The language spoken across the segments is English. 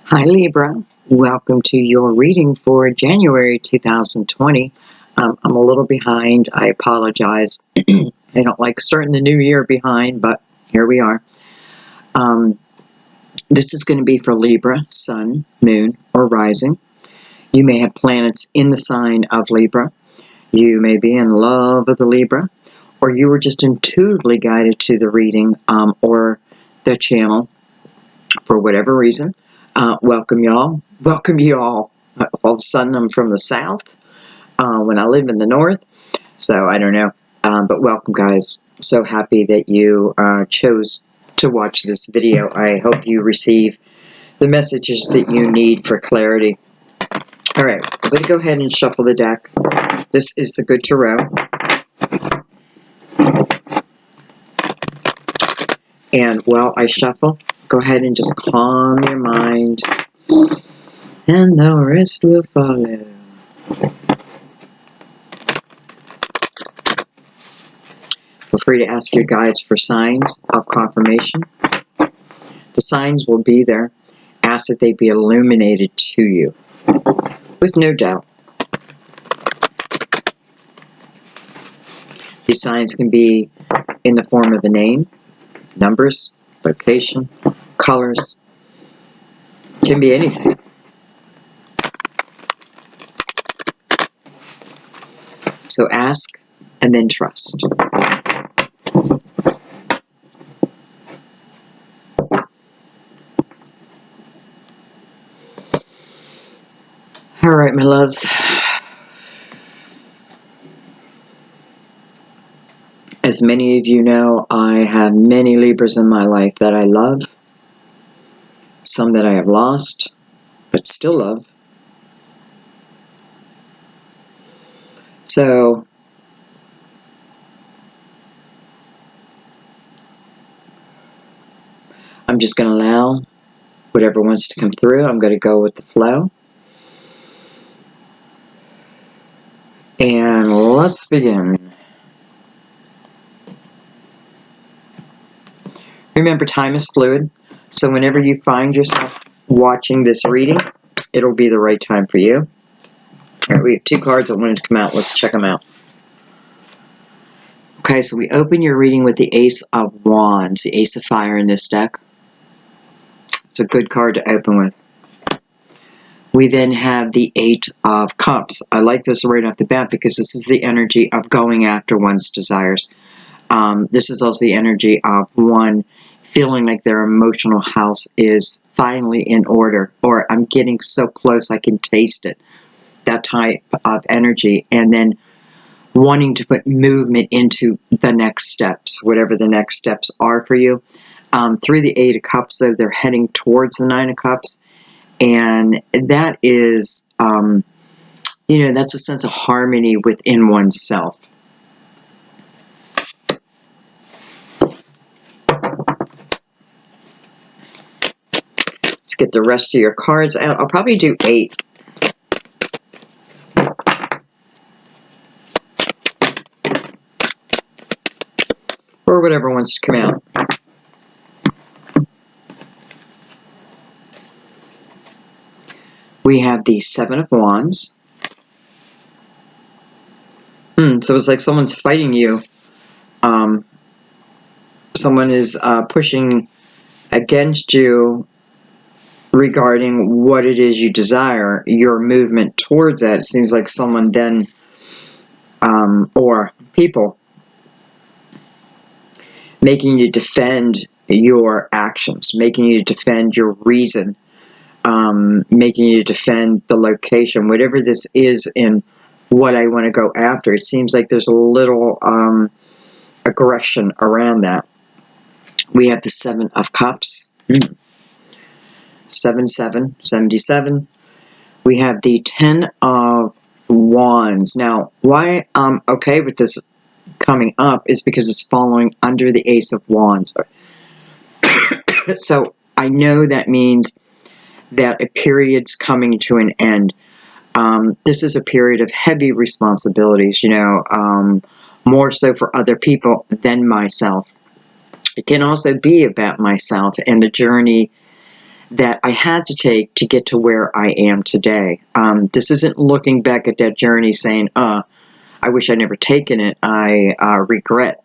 Hi Libra, welcome to your reading for January 2020. I'm a little behind, I apologize. I don't like starting the new year behind, but here we are. This is going to be for Libra, Sun, Moon, or Rising. You may have planets in the sign of Libra. You may be in love with the Libra, or you were just intuitively guided to the reading or the channel for whatever reason. Welcome y'all. Welcome you all. All of a sudden I'm from the south when I live in the north. So I don't know. But welcome guys. So happy that you chose to watch this video. I hope you receive the messages that you need for clarity. Alright, I'm going to go ahead and shuffle the deck. This is the Good Tarot. And while I shuffle, go ahead and just calm your mind. And the rest will follow. Feel free to ask your guides for signs of confirmation. The signs will be there. Ask that they be illuminated to you, with no doubt. These signs can be in the form of a name, numbers, location, colors. It can be anything. So ask and then trust. All right, my loves. As many of you know, I have many Libras in my life that I love. Some that I have lost, but still love. So, I'm just going to allow whatever wants to come through. I'm going to go with the flow. And let's begin. Remember, time is fluid. So whenever you find yourself watching this reading, it'll be the right time for you. All right, we have two cards that wanted to come out. Let's check them out. Okay, so we open your reading with the Ace of Wands, the Ace of Fire in this deck. It's a good card to open with. We then have the Eight of Cups. I like this right off the bat because this is the energy of going after one's desires. This is also the energy of one feeling like their emotional house is finally in order, or I'm getting so close I can taste it. That type of energy. And then wanting to put movement into the next steps, whatever the next steps are for you. Through the Eight of Cups, though, they're heading towards the Nine of Cups. And that is, that's a sense of harmony within oneself. Let's get the rest of your cards out. I'll probably do 8. Or whatever wants to come out. We have the Seven of Wands. So it's like someone's fighting you. Someone is pushing against you regarding what it is you desire, your movement towards that. It seems like someone then, or people, making you defend your actions, making you defend your reason, making you defend the location, whatever this is in what I want to go after. It seems like there's a little aggression around that. We have the Seven of Cups. 77. We have the Ten of Wands. Now, why I'm okay with this coming up is because it's following under the Ace of Wands. So I know that means that a period's coming to an end. This is a period of heavy responsibilities, more so for other people than myself. It can also be about myself and the journey that I had to take to get to where I am today. This isn't looking back at that journey saying, I wish I'd never taken it, I regret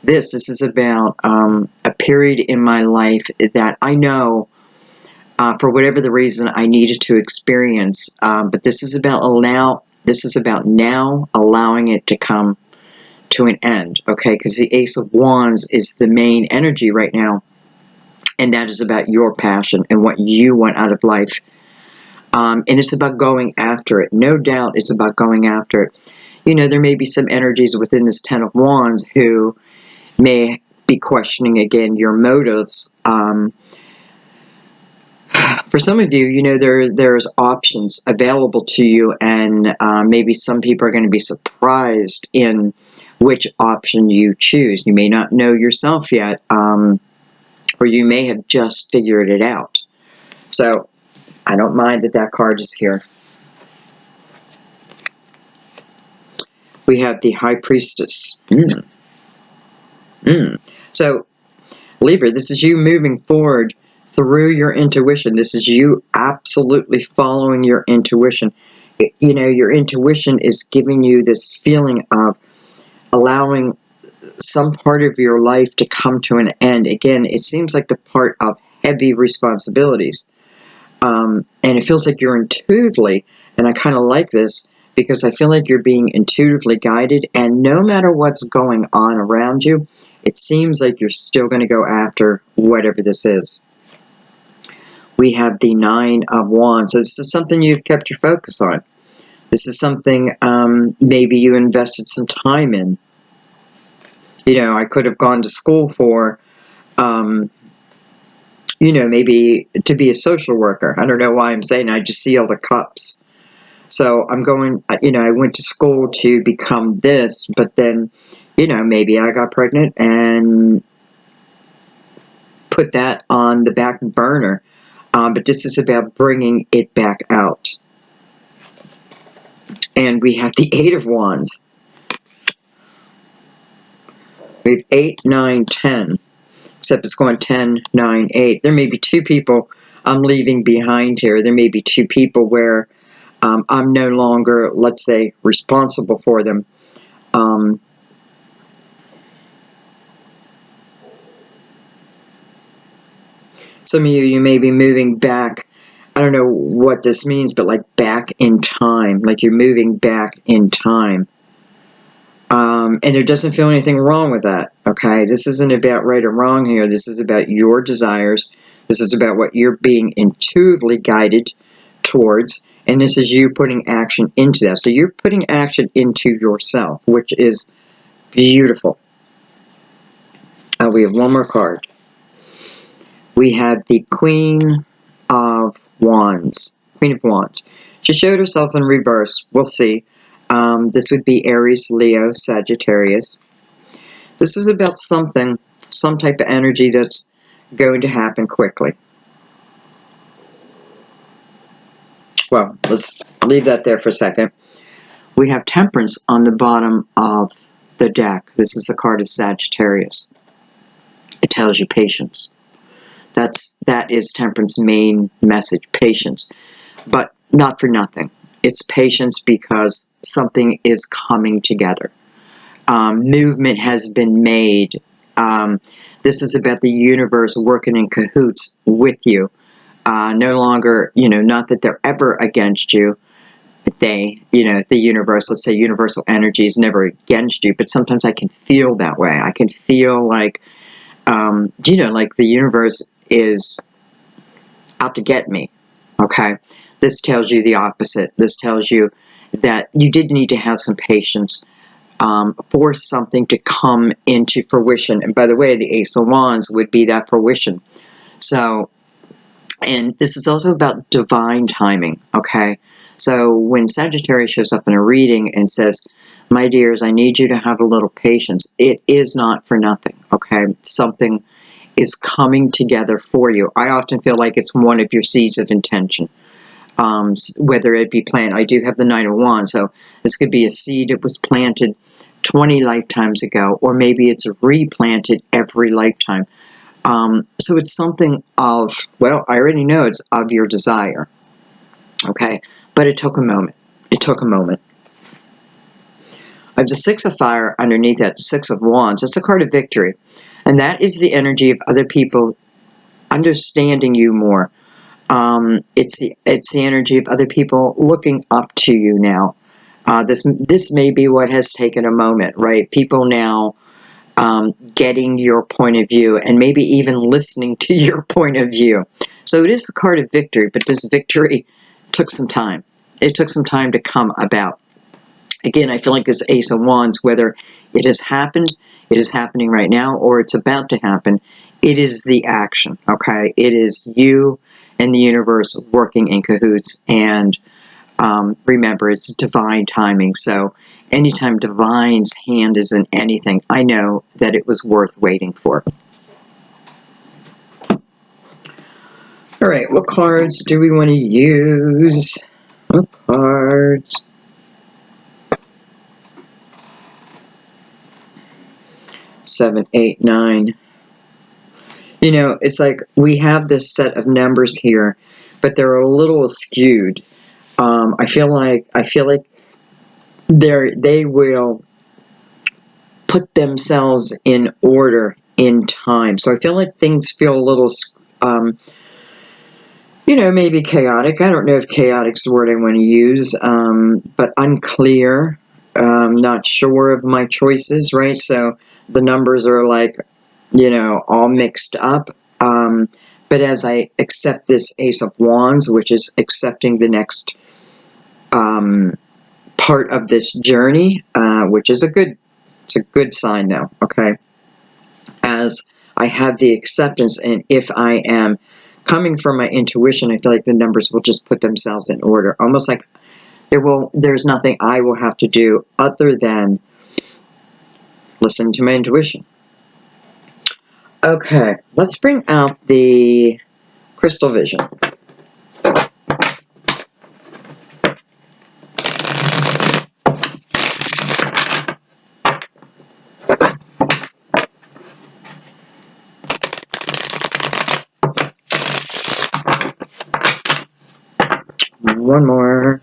this. This is about a period in my life that I know, for whatever the reason, I needed to experience. But this is about now allowing it to come to an end, okay? Because the Ace of Wands is the main energy right now, and that is about your passion and what you want out of life. And it's about going after it. No doubt it's about going after it. You know, there may be some energies within this Ten of Wands who may be questioning, again, your motives. For some of you, you know, there's options available to you, and maybe some people are going to be surprised in which option you choose. You may not know yourself yet, or you may have just figured it out. So I don't mind that that card is here. We have the High Priestess. So, Libra, this is you moving forward through your intuition. This is you absolutely following your intuition. You know, your intuition is giving you this feeling of allowing some part of your life to come to an end. Again, it seems like the part of heavy responsibilities. And it feels like you're intuitively, and I kind of like this, because I feel like you're being intuitively guided, and no matter what's going on around you, it seems like you're still going to go after whatever this is. We have the Nine of Wands. So this is something you've kept your focus on. This is something maybe you invested some time in. You know, I could have gone to school for, you know, maybe to be a social worker. I don't know why I'm saying, I just see all the cups. So I'm going, you know, I went to school to become this, but then, you know, maybe I got pregnant and put that on the back burner. But this is about bringing it back out. And we have the Eight of Wands. We have 8, 9, 10. Except it's going 10, 9, 8. There may be two people I'm leaving behind here. There may be two people where I'm no longer, let's say, responsible for them. Some of you may be moving back. I don't know what this means, but like back in time. Like you're moving back in time. And there doesn't feel anything wrong with that, okay? This isn't about right or wrong here. This is about your desires. This is about what you're being intuitively guided towards. And this is you putting action into that. So you're putting action into yourself, which is beautiful. We have one more card. We have the Queen of Wands. Queen of Wands. She showed herself in reverse. We'll see. This would be Aries, Leo, Sagittarius. This is about something, some type of energy that's going to happen quickly. Well, let's leave that there for a second. We have Temperance on the bottom of the deck. This is a card of Sagittarius. It tells you patience. That is Temperance' main message, patience. But not for nothing. It's patience because something is coming together. Movement has been made. This is about the universe working in cahoots with you. No longer, you know, not that they're ever against you. They, you know, the universe, let's say universal energy is never against you, but sometimes I can feel that way. I can feel like, you know, like the universe is out to get me, okay? This tells you the opposite. This tells you that you did need to have some patience for something to come into fruition. And by the way, the Ace of Wands would be that fruition. So, and this is also about divine timing, okay? So when Sagittarius shows up in a reading and says, my dears, I need you to have a little patience, it is not for nothing, okay? Something is coming together for you. I often feel like it's one of your seeds of intention. Whether it be planted. I do have the Knight of Wands, so this could be a seed that was planted 20 lifetimes ago, or maybe it's replanted every lifetime. So it's something of, well, I already know it's of your desire. Okay, but it took a moment. It took a moment. I have the Six of Fire underneath that, the Six of Wands. It's a card of victory. And that is the energy of other people understanding you more. It's the energy of other people looking up to you now. This may be what has taken a moment, right? People now getting your point of view and maybe even listening to your point of view. So it is the card of victory, but this victory took some time. It took some time to come about. Again, I feel like this Ace of Wands, whether it has happened, it is happening right now, or it's about to happen, it is the action, okay? It is you and the universe working in cahoots, and remember, it's divine timing. So anytime divine's hand is in anything, I know that it was worth waiting for. All right, what cards do we want to use? What cards? Seven, eight, nine. You know, it's like we have this set of numbers here, but they're a little skewed. I feel like they will put themselves in order in time. So I feel like things feel a little, you know, maybe chaotic. I don't know if chaotic's the word I want to use, but unclear. Not sure of my choices, right? So the numbers are like, you know, all mixed up. But as I accept this Ace of Wands, which is accepting the next part of this journey, which is it's a good sign now, okay? As I have the acceptance, and if I am coming from my intuition, I feel like the numbers will just put themselves in order. Almost like there's nothing I will have to do other than listen to my intuition. Okay, let's bring out the crystal vision. One more.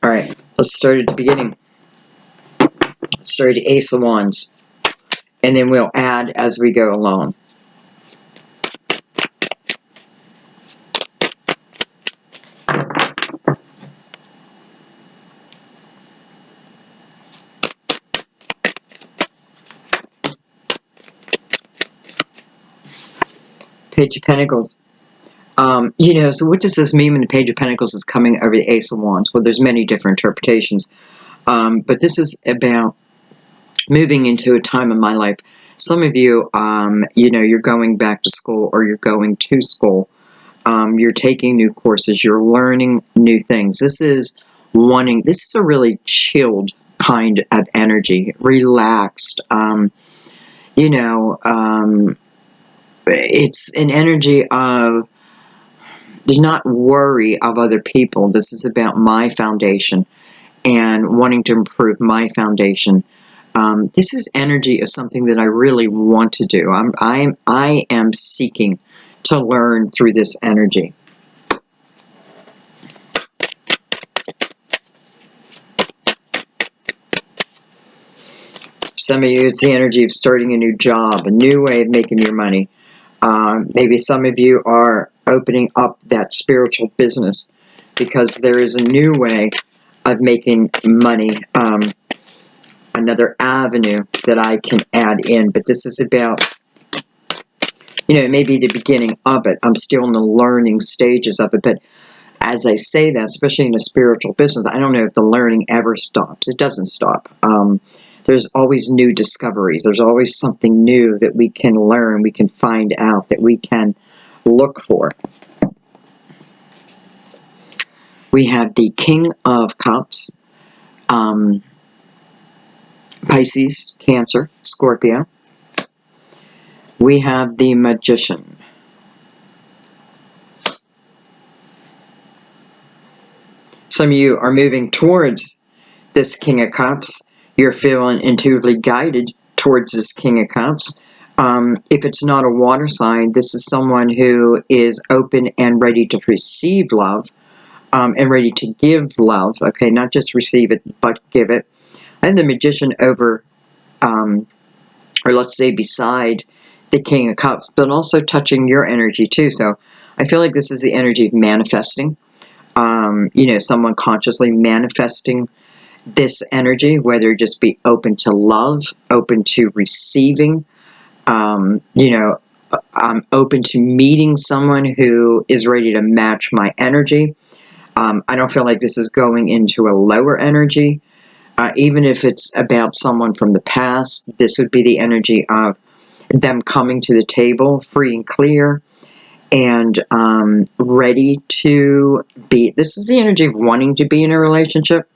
All right, let's start at the beginning. Let's start at the Ace of Wands, and then we'll add as we go along. Page of Pentacles. You know, so what does this mean when the Page of Pentacles is coming over the Ace of Wands? Well, there's many different interpretations, but this is about moving into a time in my life. Some of you, you know, you're going back to school or you're going to school. You're taking new courses. You're learning new things. This is a really chilled kind of energy, relaxed. You know, it's an energy of, do not worry of other people. This is about my foundation and wanting to improve my foundation. This is energy of something that I really want to do. I am seeking to learn through this energy. Some of you, it's the energy of starting a new job, a new way of making your money. Maybe some of you are opening up that spiritual business because there is a new way of making money, another avenue that I can add in. But this is about, you know, it may be the beginning of it. I'm still in the learning stages of it. But as I say that, especially in a spiritual business, I don't know if the learning ever stops. It doesn't stop. There's always new discoveries. There's always something new that we can learn, we can find out, that we can look for. We have the King of Cups, Pisces, Cancer, Scorpio. We have the Magician. Some of you are moving towards this King of Cups. You're feeling intuitively guided towards this King of Cups. If it's not a water sign, this is someone who is open and ready to receive love, and ready to give love. Okay, not just receive it, but give it. And the Magician over, or let's say beside the King of Cups, but also touching your energy too. So I feel like this is the energy of manifesting. You know, someone consciously manifesting this energy, whether it just be open to love, open to receiving, you know, I'm open to meeting someone who is ready to match my energy. I don't feel like this is going into a lower energy. Even if it's about someone from the past, this would be the energy of them coming to the table free and clear and ready to be. This is the energy of wanting to be in a relationship.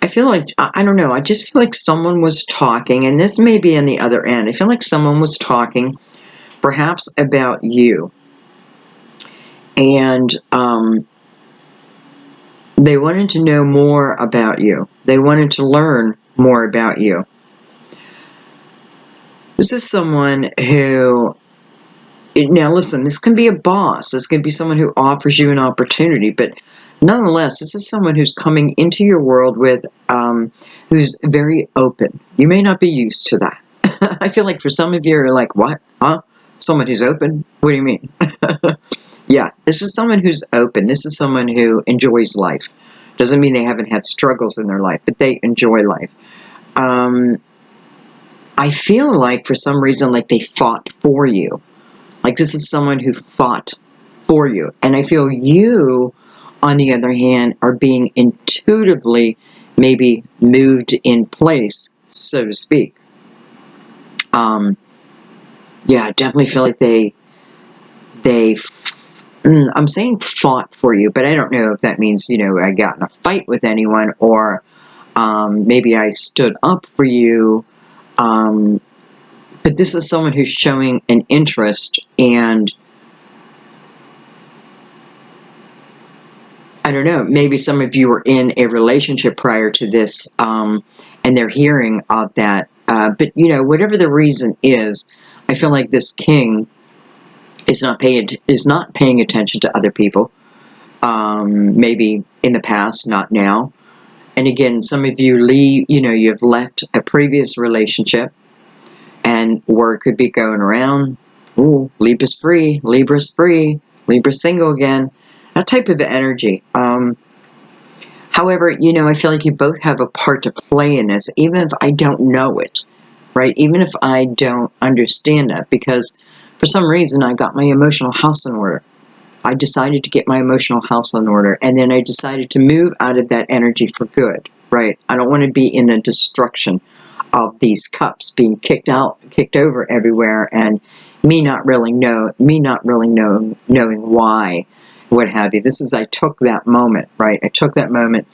I feel like, I don't know, I just feel like someone was talking, and this may be on the other end. I feel like someone was talking perhaps about you. And they wanted to know more about you. They wanted to learn more about you. This is someone who, now listen, this can be a boss. This can be someone who offers you an opportunity, but nonetheless, this is someone who's coming into your world with, who's very open. You may not be used to that. I feel like for some of you, you're like, what? Huh? Someone who's open? What do you mean? Yeah, this is someone who's open. This is someone who enjoys life. Doesn't mean they haven't had struggles in their life, but they enjoy life. I feel like for some reason, like they fought for you. Like this is someone who fought for you. And I feel you, on the other hand, are being intuitively maybe moved in place, so to speak. Yeah, I definitely feel like I'm saying fought for you, but I don't know if that means, you know, I got in a fight with anyone, or maybe I stood up for you. But this is someone who's showing an interest, and I don't know, maybe some of you were in a relationship prior to this, and they're hearing of that. But, you know, whatever the reason is, I feel like this king is not paying attention to other people. Maybe in the past, not now. And again, some of you you've left a previous relationship, and word could be going around, ooh, Libra's free, Libra's free, Libra's single again. That type of energy. However, you know, I feel like you both have a part to play in this, even if I don't know it, right? Even if I don't understand that, because for some reason I got my emotional house in order. I decided to get my emotional house in order, and then I decided to move out of that energy for good, right? I don't want to be in the destruction of these cups being kicked over everywhere, and me not really knowing why, what have you. This is, I took that moment, right? I took that moment,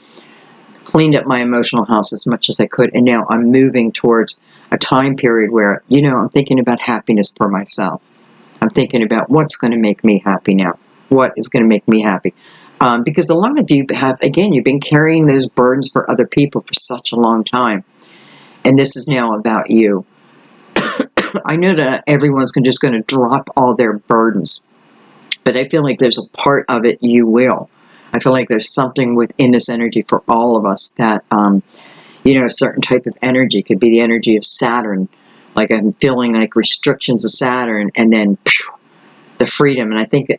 cleaned up my emotional house as much as I could, and now I'm moving towards a time period where, you know, I'm thinking about happiness for myself. I'm thinking about what's going to make me happy now. What is going to make me happy? Because a lot of you have, again, you've been carrying those burdens for other people for such a long time. And this is now about you. I know that everyone's just going to drop all their burdens. But I feel like there's a part of it you will. I feel like there's something within this energy for all of us that, you know, a certain type of energy could be the energy of Saturn. Like I'm feeling like restrictions of Saturn, and then the freedom. And I think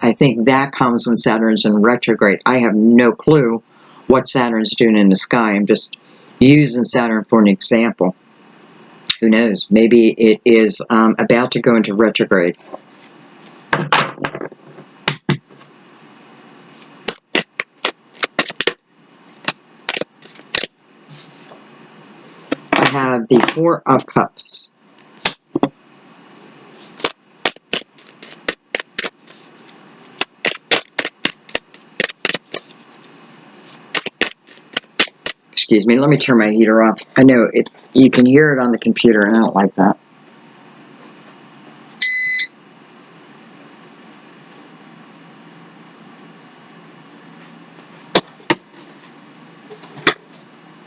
that comes when Saturn's in retrograde. I have no clue what Saturn's doing in the sky. I'm just using Saturn for an example. Who knows? Maybe it is about to go into retrograde. I have the Four of Cups. Excuse me, let me turn my heater off. I know it. You can hear it on the computer, and I don't like that.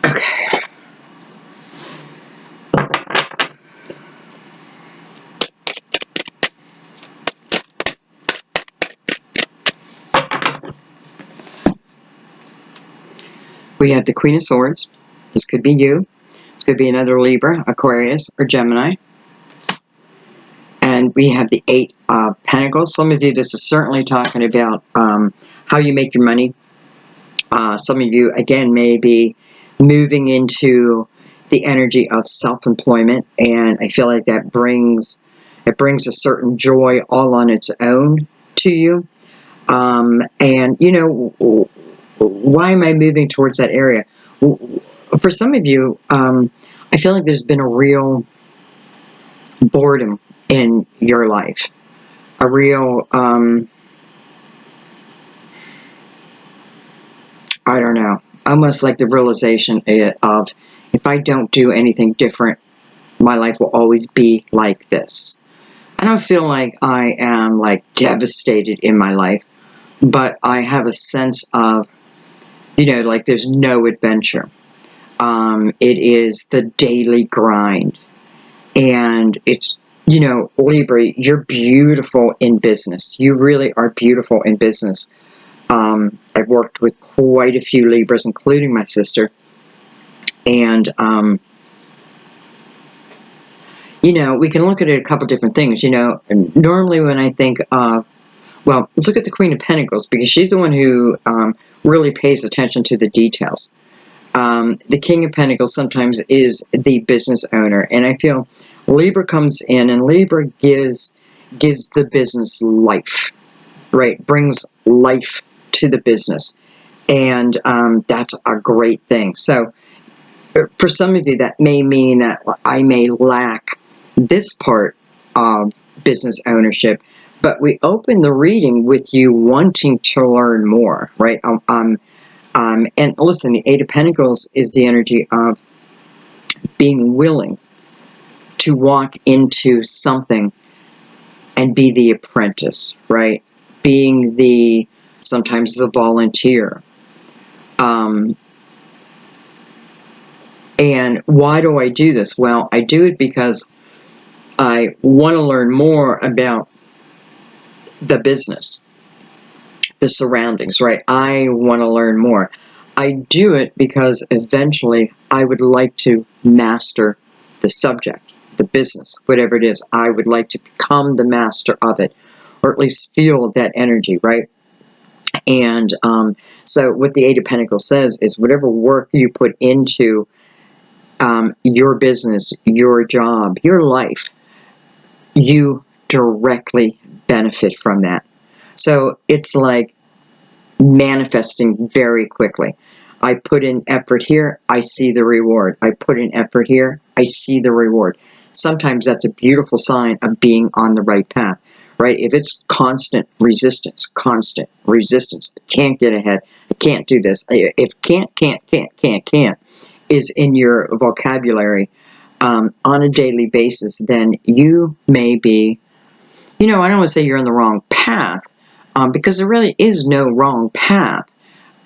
Okay. We have the Queen of Swords. This could be you. This could be another Libra, Aquarius, or Gemini. And we have the Eight of Pentacles. Some of you, this is certainly talking about how you make your money. Some of you, again, may be moving into the energy of self-employment, and I feel like that brings a certain joy all on its own to you. And you know, why am I moving towards that area? For some of you, I feel like there's been a real boredom in your life, a real I don't know, almost like the realization of, if I don't do anything different, my life will always be like this. I don't feel like I am like devastated in my life, but I have a sense of, you know, like there's no adventure. It is the daily grind. And it's, you know, Libra, you're beautiful in business. You really are beautiful in business. I've worked with quite a few Libras, including my sister. And, you know, we can look at it a couple different things. You know, normally when I think of, well, let's look at the Queen of Pentacles, because she's the one who really pays attention to the details. The King of Pentacles sometimes is the business owner. And I feel Libra comes in, and Libra gives the business life, right? Brings life to the business. And that's a great thing. So for some of you, that may mean that I may lack this part of business ownership, but we open the reading with you wanting to learn more, right? And listen, the Eight of Pentacles is the energy of being willing to walk into something and be the apprentice, right? Being sometimes the volunteer. And why do I do this? Well, I do it because I want to learn more about the business, the surroundings, right? I want to learn more. I do it because eventually I would like to master the subject, the business, whatever it is. I would like to become the master of it, or at least feel that energy, right? And so what the Eight of Pentacles says is, whatever work you put into your business, your job, your life, you directly benefit from that. So it's like manifesting very quickly. I put in effort here, I see the reward. I put in effort here, I see the reward. Sometimes that's a beautiful sign of being on the right path, right? If it's constant resistance, I can't get ahead, I can't do this. If can't is in your vocabulary on a daily basis, then you may be, you know, I don't want to say you're on the wrong path, because there really is no wrong path.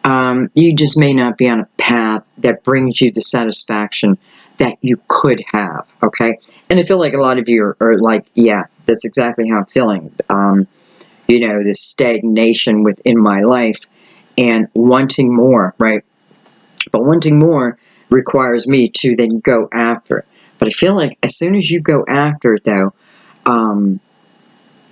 You just may not be on a path that brings you the satisfaction that you could have, okay? And I feel like a lot of you are like, yeah, that's exactly how I'm feeling. You know, this stagnation within my life and wanting more, right? But wanting more requires me to then go after it. But I feel like as soon as you go after it, though,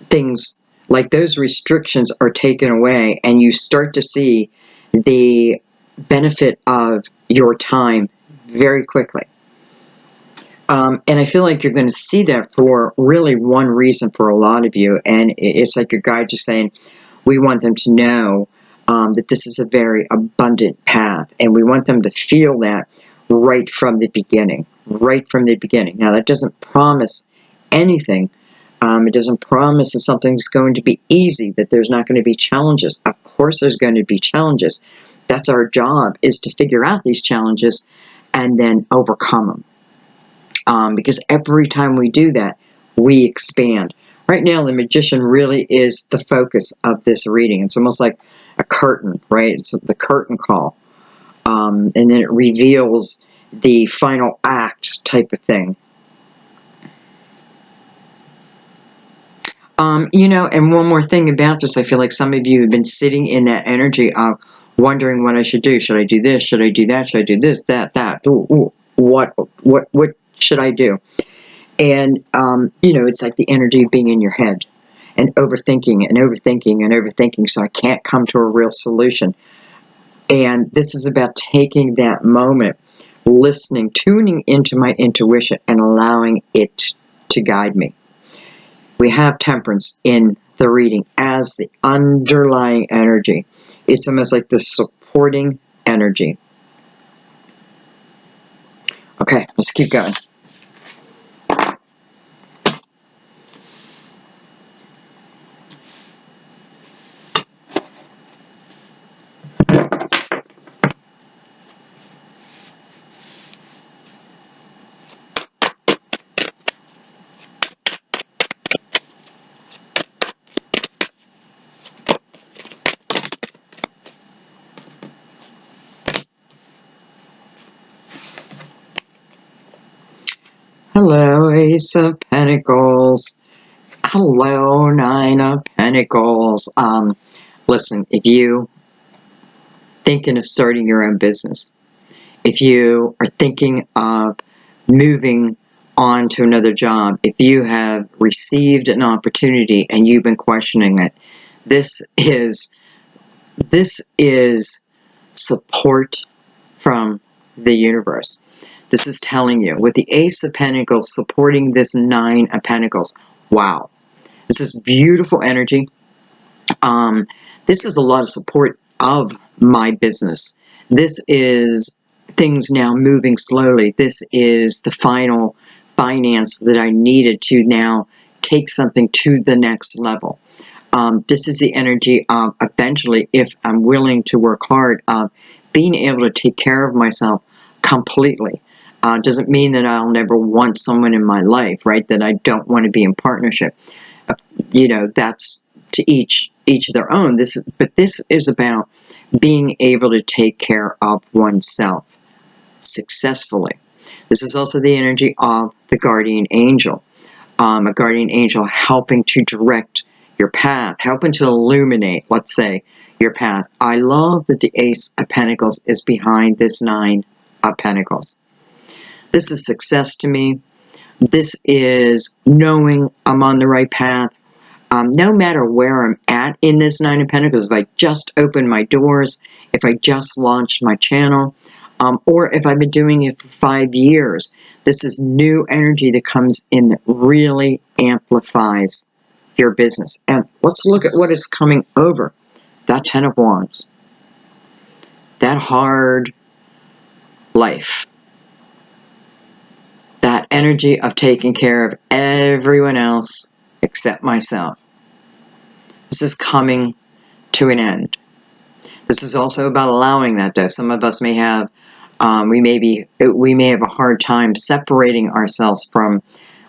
things like those restrictions are taken away, and you start to see the benefit of your time very quickly. And I feel like you're going to see that for really one reason for a lot of you. And it's like your guide just saying, we want them to know that this is a very abundant path. And we want them to feel that right from the beginning. Right from the beginning. Now, that doesn't promise anything. It doesn't promise that something's going to be easy, that there's not going to be challenges. Of course there's going to be challenges. That's our job, is to figure out these challenges and then overcome them. Because every time we do that, we expand. Right now, the Magician really is the focus of this reading. It's almost like a curtain, right? It's the curtain call. And then it reveals the final act type of thing. And one more thing about this, I feel like some of you have been sitting in that energy of wondering what I should do. Should I do this? Should I do that? Should I do this, that? Ooh, what should I do? And, it's like the energy of being in your head and overthinking and overthinking and overthinking, so I can't come to a real solution. And this is about taking that moment, listening, tuning into my intuition and allowing it to guide me. We have Temperance in the reading as the underlying energy. It's almost like the supporting energy. Okay, let's keep going. Hello, Ace of Pentacles. Hello, Nine of Pentacles. Listen, if you thinking of starting your own business, if you are thinking of moving on to another job, if you have received an opportunity and you've been questioning it, this is support from the universe. This is telling you, with the Ace of Pentacles supporting this Nine of Pentacles, wow. This is beautiful energy. This is a lot of support of my business. This is things now moving slowly. This is the final finance that I needed to now take something to the next level. This is the energy of eventually, if I'm willing to work hard, being able to take care of myself completely. Doesn't mean that I'll never want someone in my life, right? That I don't want to be in partnership. That's to each their own. But this is about being able to take care of oneself successfully. This is also the energy of the guardian angel. A guardian angel helping to direct your path, helping to illuminate, let's say, your path. I love that the Ace of Pentacles is behind this Nine of Pentacles. This is success to me. This is knowing I'm on the right path. No matter where I'm at in this Nine of Pentacles, if I just opened my doors, if I just launched my channel, or if I've been doing it for 5 years, this is new energy that comes in that really amplifies your business. And let's look at what is coming over. That Ten of Wands. That hard life. That energy of taking care of everyone else except myself. This is coming to an end. This is also about allowing that, though. Some of us may have, we may have a hard time separating ourselves from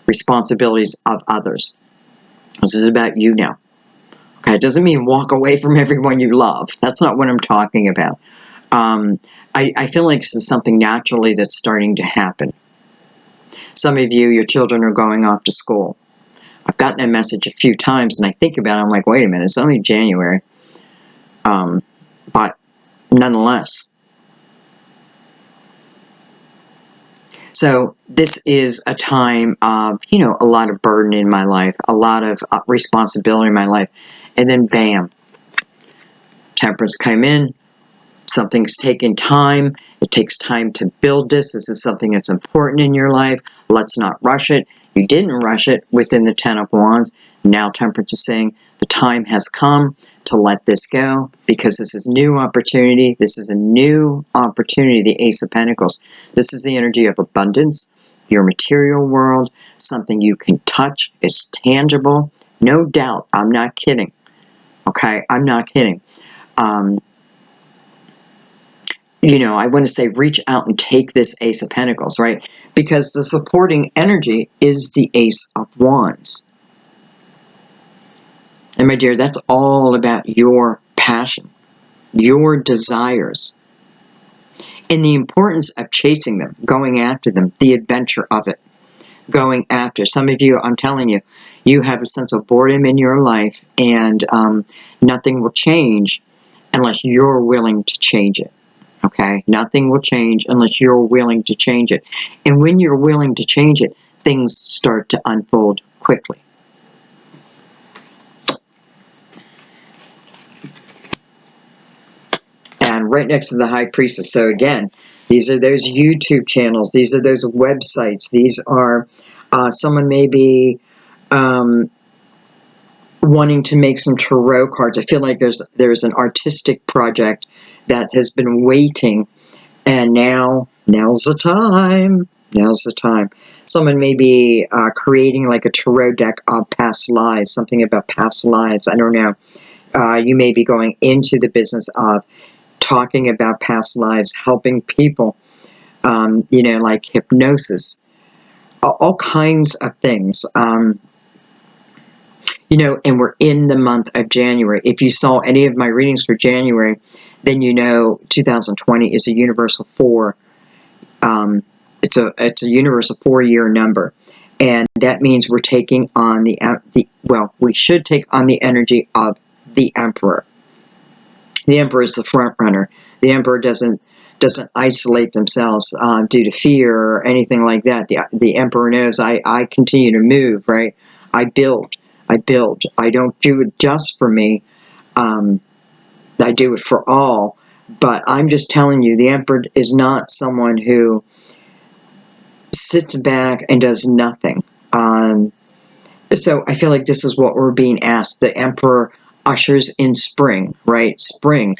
responsibilities of others. This is about you now. Okay, it doesn't mean walk away from everyone you love. That's not what I'm talking about. I feel like this is something naturally that's starting to happen. Some of you, your children are going off to school. I've gotten a message a few times, and I think about it, I'm like, wait a minute, it's only January. But nonetheless. So this is a time of, a lot of burden in my life, a lot of responsibility in my life. And then bam, Temperance came in, Something's taken time. It takes time to build this. This is something that's important in your life. Let's not rush it. You didn't rush it within the Ten of Wands. Now Temperance is saying the time has come to let this go, because this is new opportunity. This is a new opportunity, the Ace of Pentacles. This is the energy of abundance, your material world, something you can touch. It's tangible. No doubt. I'm not kidding. Okay? I'm not kidding. You know, I want to say reach out and take this Ace of Pentacles, right? Because the supporting energy is the Ace of Wands. And my dear, that's all about your passion, your desires, and the importance of chasing them, going after them, the adventure of it, going after. Some of you, I'm telling you, you have a sense of boredom in your life, and nothing will change unless you're willing to change it. Okay? Nothing will change unless you're willing to change it. And when you're willing to change it, things start to unfold quickly. And right next to the High Priestess. So again, these are those YouTube channels. These are those websites. These are, someone may be wanting to make some tarot cards. I feel like there's an artistic project that has been waiting, and now's the time. Now's the time. Someone may be creating like a tarot deck of past lives, something about past lives. I don't know. You may be going into the business of talking about past lives, helping people, you know, like hypnosis, all kinds of things. You know, and we're in the month of January. If you saw any of my readings for January, then you know 2020 is a universal 4. It's a universal 4-year number, and that means we're taking on we should take on the energy of the Emperor. The Emperor is the front runner. The Emperor doesn't isolate themselves due to fear or anything like that. The Emperor knows I continue to move, right? I build. I don't do it just for me. I do it for all. But I'm just telling you, the Emperor is not someone who sits back and does nothing. So I feel like this is what we're being asked. The Emperor ushers in spring, right? Spring,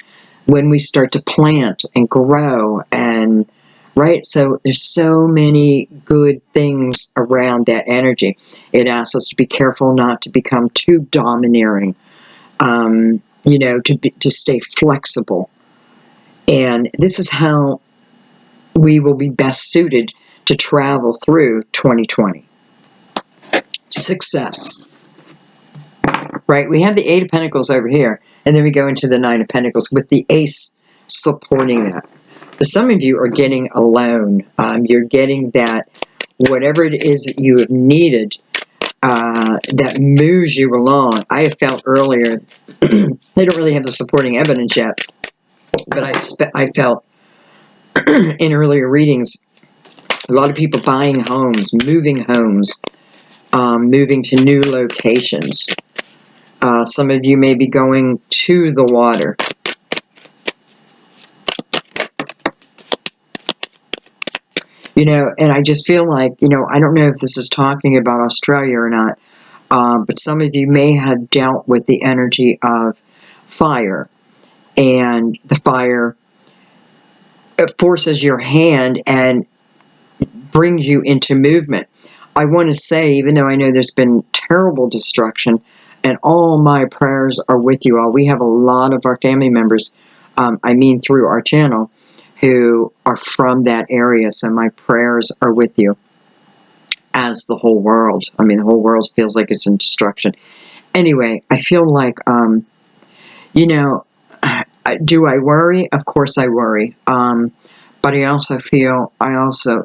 when we start to plant and grow, and right? So there's so many good things around that energy. It asks us to be careful not to become too domineering, you know, to stay flexible. And this is how we will be best suited to travel through 2020. Success. Right, we have the 8 of Pentacles over here, and then we go into the 9 of Pentacles with the Ace supporting that. Some of you are getting a loan. You're getting that whatever it is that you have needed that moves you along. I have felt earlier, they don't really have the supporting evidence yet, but I felt in earlier readings, a lot of people buying homes, moving to new locations. Some of you may be going to the water. You know, and I just feel like, you know, I don't know if this is talking about Australia or not, but some of you may have dealt with the energy of fire, and the fire forces your hand and brings you into movement. I want to say, even though I know there's been terrible destruction, and all my prayers are with you all. We have a lot of our family members, through our channel, who are from that area, so my prayers are with you, as the whole world. I mean, the whole world feels like it's in destruction. Anyway, I feel like, you know, do I worry? Of course I worry. But I also feel,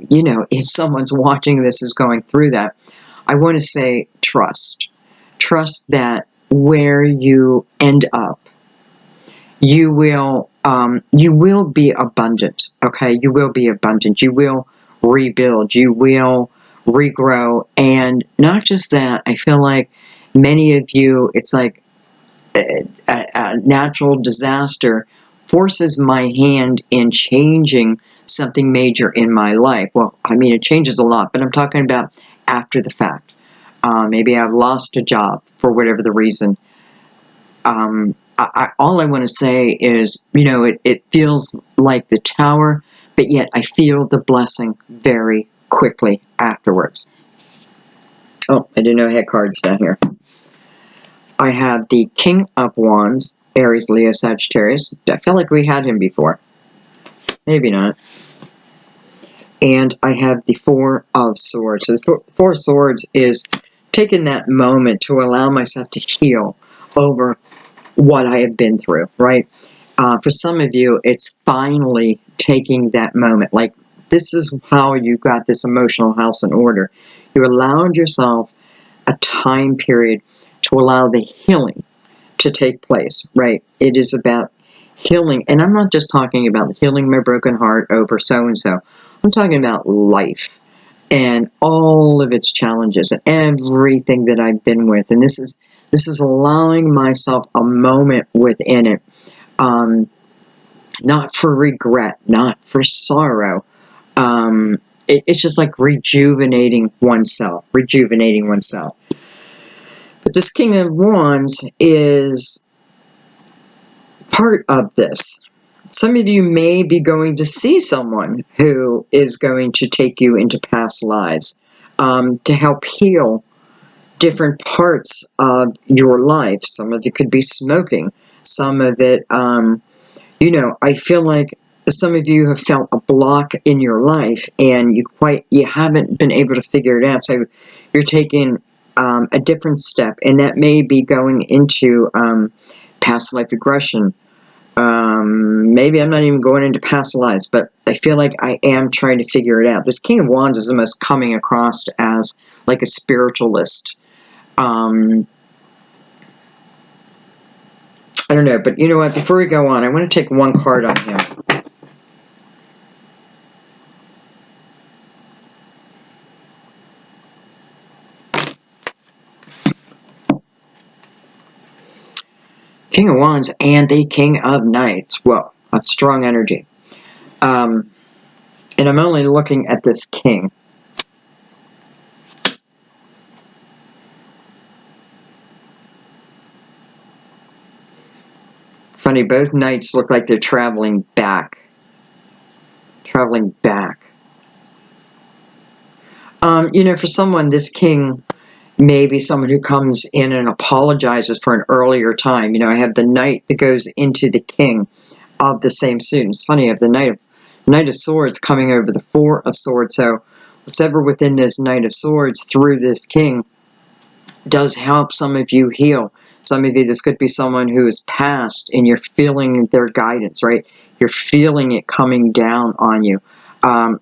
you know, if someone's watching this is going through that, I want to say trust. Trust that where you end up, you will be abundant, okay? You will be abundant. You will rebuild. You will regrow. And not just that, I feel like many of you, it's like a natural disaster forces my hand in changing something major in my life. Well, I mean, it changes a lot, but I'm talking about after the fact. Maybe I've lost a job for whatever the reason. All I want to say is, you know, it feels like the Tower, but yet I feel the blessing very quickly afterwards. Oh, I didn't know I had cards down here. I have the King of Wands, Aries, Leo, Sagittarius. I feel like we had him before. Maybe not. And I have the Four of Swords. So the Four of Swords is taking that moment to allow myself to heal over what I have been through, right? For some of you, it's finally taking that moment. Like, this is how you got this emotional house in order. You allowed yourself a time period to allow the healing to take place, right? It is about healing. And I'm not just talking about healing my broken heart over so-and-so. I'm talking about life and all of its challenges and everything that I've been with. And this is allowing myself a moment within it. Not for regret, not for sorrow. It's just like rejuvenating oneself. But this King of Wands is part of this. Some of you may be going to see someone who is going to take you into past lives to help heal different parts of your life. Some of it could be smoking. Some of it, you know, I feel like some of you have felt a block in your life and you haven't been able to figure it out. So you're taking a different step, and that may be going into past life regression. Maybe I'm not even going into past lives, but I feel like I am trying to figure it out. This King of Wands is almost coming across as like a spiritualist. I don't know, but you know what? Before we go on, I want to take one card on him. King of Wands and the King of Knights. Whoa, that's strong energy. And I'm only looking at this king. Funny, both knights look like they're traveling back. You know, for someone, this king may be someone who comes in and apologizes for an earlier time. You know, I have the knight that goes into the king of the same suit. It's funny, I have the Knight of Swords coming over the Four of Swords. So what's ever within this Knight of Swords through this king does help some of you heal. Some of you, this could be someone who is passed and you're feeling their guidance, right? You're feeling it coming down on you.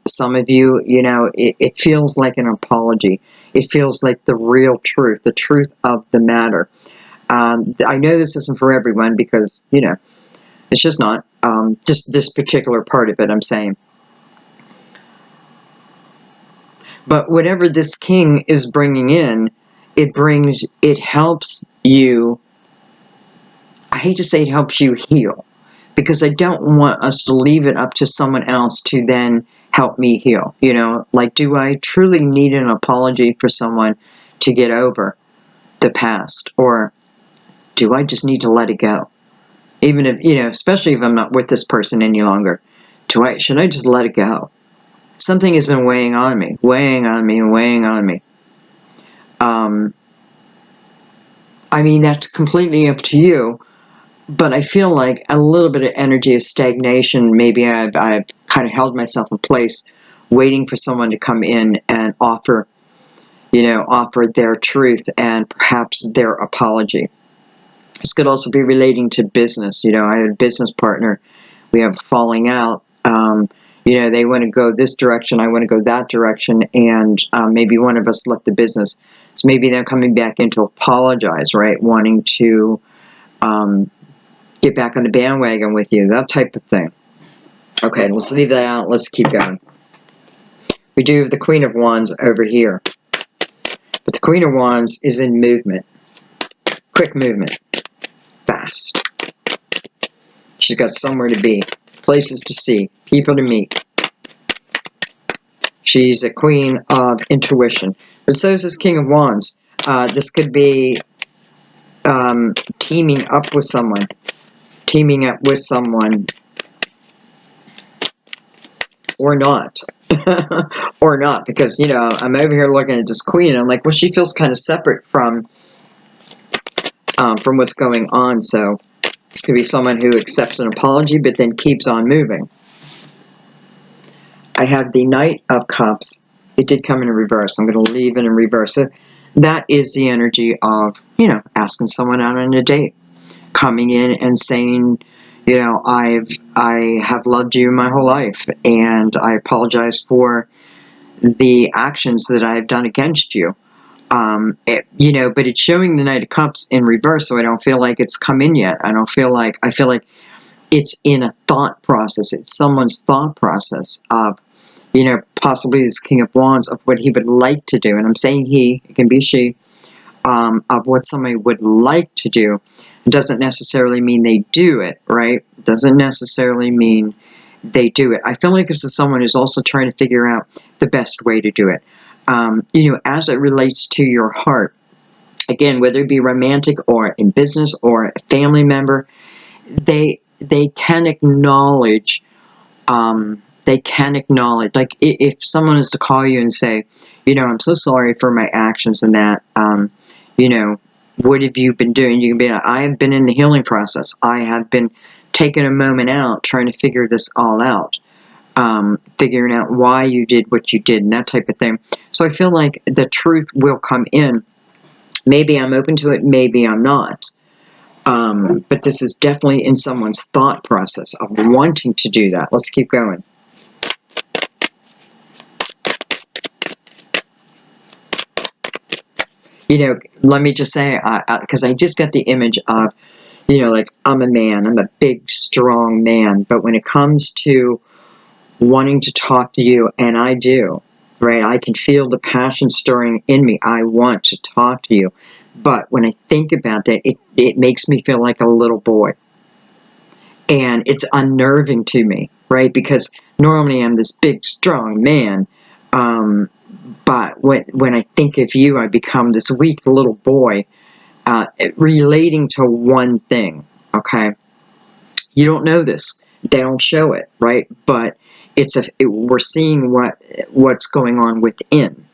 Some of you, you know, it feels like an apology. It feels like the real truth, the truth of the matter. I know this isn't for everyone because, you know, it's just not. Just this particular part of it, I'm saying. But whatever this king is bringing in, it helps you. I hate to say it helps you heal, because I don't want us to leave it up to someone else to then help me heal. You know, like, do I truly need an apology for someone to get over the past? Or do I just need to let it go? Even if, you know, especially if I'm not with this person any longer, should I just let it go? Something has been weighing on me. I mean, that's completely up to you, but I feel like a little bit of energy of stagnation. Maybe I've kind of held myself in place, waiting for someone to come in and offer their truth and perhaps their apology. This could also be relating to business. You know, I had a business partner. We have falling out. You know, they want to go this direction, I want to go that direction, and maybe one of us left the business. So maybe they're coming back in to apologize, right? Wanting to get back on the bandwagon with you, that type of thing. Okay, let's leave that out. Let's keep going. We do have the Queen of Wands over here. But the Queen of Wands is in movement. Quick movement. Fast. She's got somewhere to be, places to see, people to meet. She's a queen of intuition. But so is this King of Wands. This could be teaming up with someone. Teaming up with someone. Or not. Or not. Because, you know, I'm over here looking at this queen and I'm like, well, she feels kind of separate from what's going on. So this could be someone who accepts an apology but then keeps on moving. I have the Knight of Cups. It did come in reverse. I'm going to leave it in reverse. So that is the energy of, you know, asking someone out on a date. Coming in and saying, you know, I have loved you my whole life, and I apologize for the actions that I've done against you. You know, but it's showing the Knight of Cups in reverse, so I don't feel like it's come in yet. I feel like it's in a thought process. It's someone's thought process of, you know, possibly this King of Wands, of what he would like to do. And I'm saying he, it can be she, of what somebody would like to do. It doesn't necessarily mean they do it, right? Doesn't necessarily mean they do it. I feel like this is someone who's also trying to figure out the best way to do it. You know, as it relates to your heart, again, whether it be romantic or in business or a family member, they can acknowledge, like if someone is to call you and say, you know, I'm so sorry for my actions and that, you know, what have you been doing? You can be like, I have been in the healing process. I have been taking a moment out, trying to figure this all out, figuring out why you did what you did and that type of thing. So I feel like the truth will come in. Maybe I'm open to it, maybe I'm not. But this is definitely in someone's thought process of wanting to do that. Let's keep going. You know, let me just say, because I just got the image of, you know, like, I'm a man, I'm a big, strong man, but when it comes to wanting to talk to you, and I do, right, I can feel the passion stirring in me, I want to talk to you, but when I think about that, it makes me feel like a little boy, and it's unnerving to me, right, because normally I'm this big, strong man, but when I think of you, I become this weak little boy, relating to one thing, okay? You don't know this. They don't show it, right? But we're seeing what's going on within.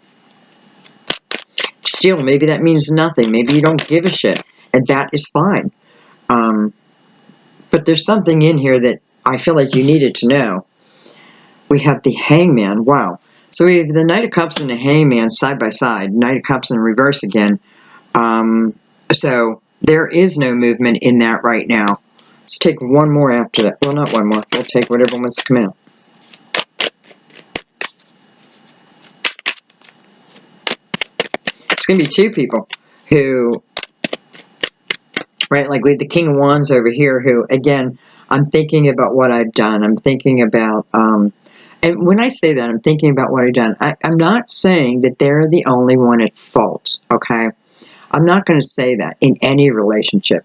Still, maybe that means nothing. Maybe you don't give a shit, and that is fine. But there's something in here that I feel like you needed to know. We have the Hangman. Wow. So we have the Knight of Cups and the Hangman side by side. Knight of Cups in reverse again. So there is no movement in that right now. Let's take one more after that. Well, not one more. We'll take whatever wants to come out. It's going to be two people who, right, like with the King of Wands over here, who, again, I'm thinking about what I've done. I'm thinking about, and when I say that, I'm thinking about what I've done. I'm not saying that they're the only one at fault, okay? I'm not going to say that in any relationship.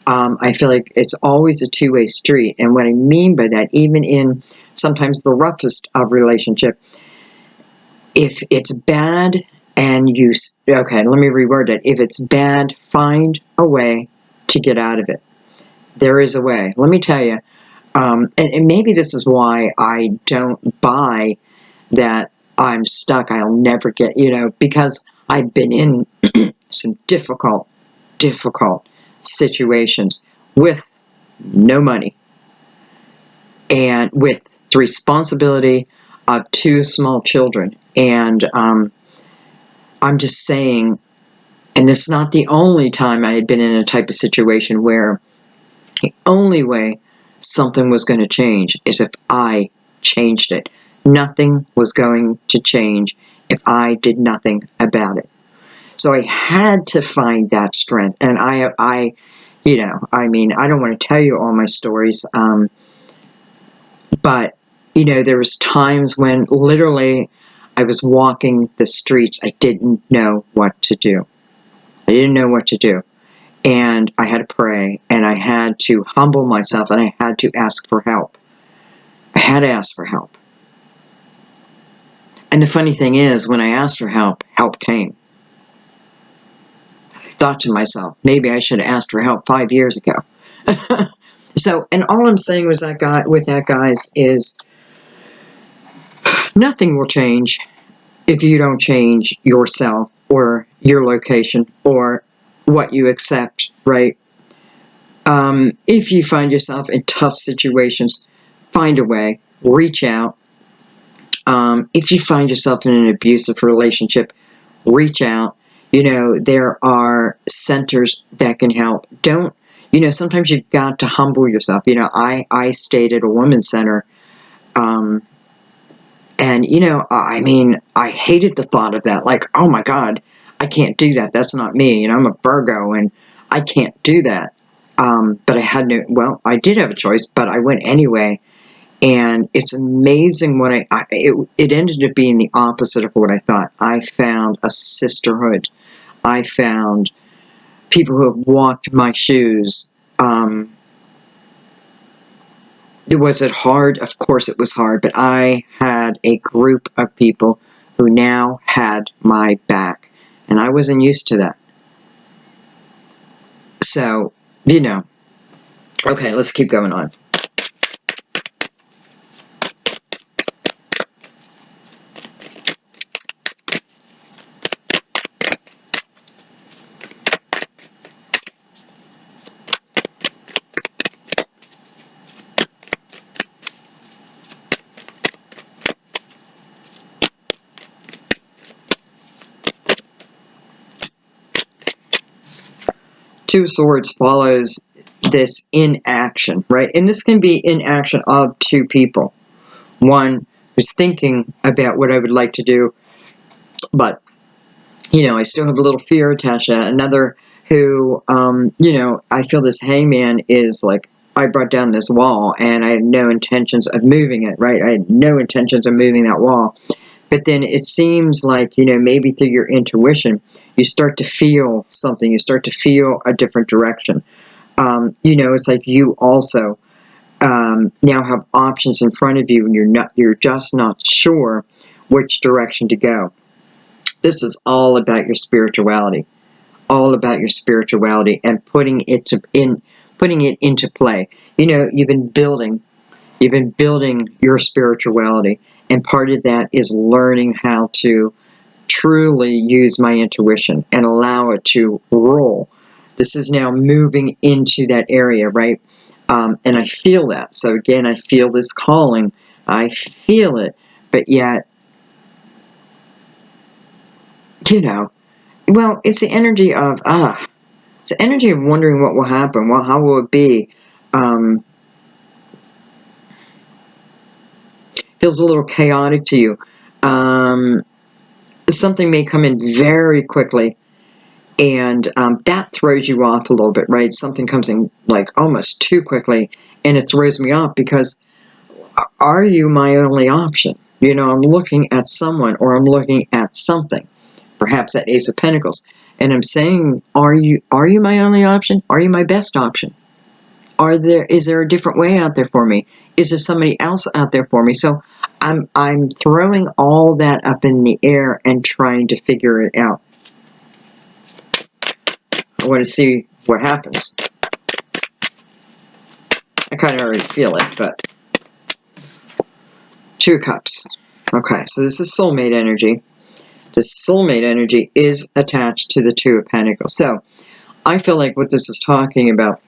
I feel like it's always a two-way street. And what I mean by that, even in sometimes the roughest of relationship, if it's bad and okay, let me reword it. If it's bad, find a way to get out of it. There is a way. Let me tell you, and maybe this is why I don't buy that I'm stuck, I'll never get, you know, because I've been in some difficult situations with no money and with the responsibility of two small children. And I'm just saying, and this is not the only time I had been in a type of situation where the only way something was going to change is if I changed it. Nothing was going to change if I did nothing about it. So I had to find that strength. And I you know, I mean, I don't want to tell you all my stories, but, you know, there was times when literally I was walking the streets. I didn't know what to do. I didn't know what to do. And I had to pray, and I had to humble myself, and I had to ask for help. I had to ask for help. And the funny thing is, when I asked for help, help came. I thought to myself, maybe I should have asked for help 5 years ago. So, and all I'm saying with that, guys, is nothing will change if you don't change yourself or your location or what you accept, right? If you find yourself in tough situations, find a way, reach out. If you find yourself in an abusive relationship, reach out. There are centers that can help. Sometimes you've got to humble yourself. I stayed at a women's center, and, I hated the thought of that. Like, oh my God, I can't do that. That's not me. I'm a Virgo, and I can't do that. But I did have a choice, but I went anyway. And it's amazing what it ended up being the opposite of what I thought. I found a sisterhood. I found people who have walked my shoes. Was it hard? Of course it was hard, but I had a group of people who now had my back, and I wasn't used to that. So, okay, let's keep going on. Two of Swords follows this inaction, right? And this can be inaction of two people. One who's thinking about what I would like to do, but, I still have a little fear attached to that. Another who, I feel this hangman is like, I brought down this wall and I had no intentions of moving it, right? I had no intentions of moving that wall. But then it seems like, maybe through your intuition, you start to feel something. You start to feel a different direction. It's like you also now have options in front of you, and you're just not sure which direction to go. This is all about your spirituality. All about your spirituality and putting it into play. You've been building your spirituality, and part of that is learning how to truly use my intuition and allow it to roll. This is now moving into that area, right? And I feel that. So again, I feel this calling. I feel it, but yet, well, it's the energy of it's the energy of wondering what will happen. Well, how will it be? Feels a little chaotic to you. Something may come in very quickly, and that throws you off a little bit, right? Something comes in like almost too quickly, and it throws me off because are you my only option? I'm looking at someone, or I'm looking at something, perhaps that Ace of Pentacles, and I'm saying, are you my only option? Are you my best option? Is there a different way out there for me? Is there somebody else out there for me? So I'm throwing all that up in the air and trying to figure it out. I want to see what happens. I kind of already feel it, but Two of Cups. Okay, so this is soulmate energy. The soulmate energy is attached to the Two of Pentacles. So I feel like what this is talking about,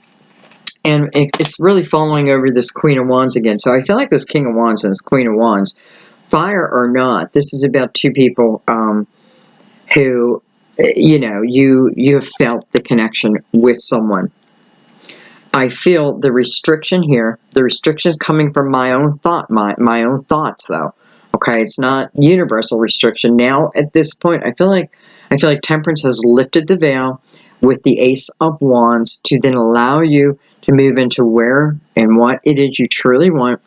and it's really following over this Queen of Wands again. So I feel like this King of Wands and this Queen of Wands, fire or not, this is about two people who, you have felt the connection with someone. I feel the restriction here. The restriction is coming from my own thought, my own thoughts, though. Okay, it's not universal restriction. Now, at this point, I feel like Temperance has lifted the veil with the Ace of Wands to then allow you to move into where and what it is you truly want.